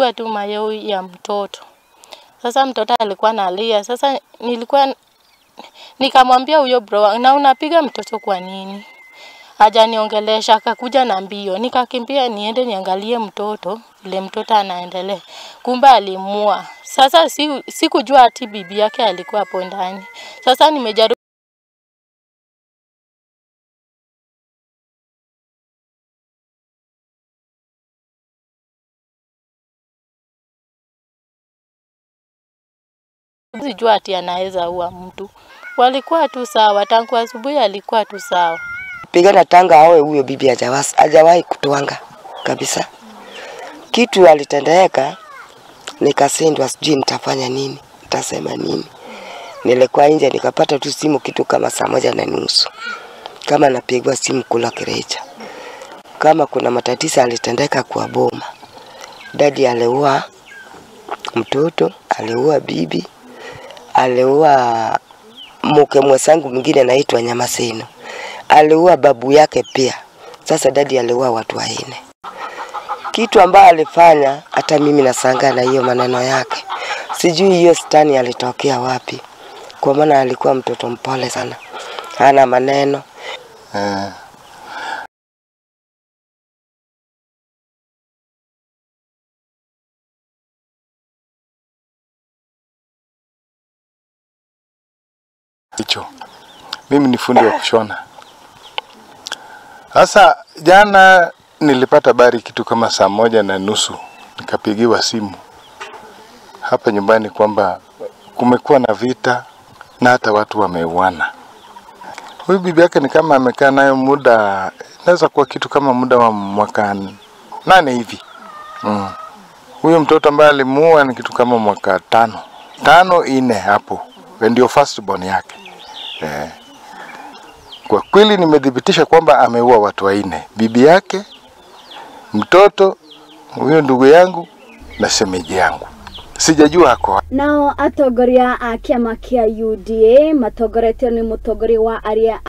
alichukua tu mayau ya mtoto. Sasa mtoto alikuwa analia. Sasa nikamwambia huyo bro, na unapiga mtoto kwa nini? Hajaniongelesha, akakuja na mbio. Nikakimbia niende niangalie mtoto, ile mtoto anaendelea. Kumbe alimua. Sasa sikujua ati bibi yake alikuwa hapo ndani. Sasa nimejaribu sijua ati anaweza ua mtu. Walikuwa tu sawa, tangu asubuhi alikuwa tu sawa. Pigana tanga awe huyo bibi hajawahi kutuanga kabisa. Kitu alitendeka nikasindwa, sijui nitafanya nini, nitasema nini. Nilikuwa nje nikapata tu simu kitu kama 1:30. Kama napigwa simu kula Kirecha. Kama kuna matatizo alitendeka kwa boma. Dadi aliua mtoto, aliua bibi, aliua mke mwenzangu mwingine anaitwa Nyamaseno. Aliua babu yake pia. Sasa dadi aliua watu 4. Kitu ambayo alifanya hata mimi nashangaa na hiyo maneno yake. Sijui hiyo stani alitokea wapi. Kwa maana alikuwa mtoto mpole sana. Hana maneno. Hicho. Mimi ni fundi wa kushona. Sasa jana nilipata habari kitu kama 1:30, nikapigiwa simu hapa nyumbani kwamba kumekuwa na vita na hata watu wameuana. Huyu bibi yake ni kama amekaa nayo muda, inaweza kuwa kitu kama muda wa mwaka 8 hivi. Huyo mtoto ambaye alimuua ni kitu kama mwaka 5 hapo. Ndio first born yake. Kwa kweli nimedhibitisha kwamba ameua watu 4. Bibi yake, mtoto, huyo ndugu yangu na shemeji yangu. Sijajua hako. Nao atogoria a kiama kia UDA matogoretio ni mutogori wa aria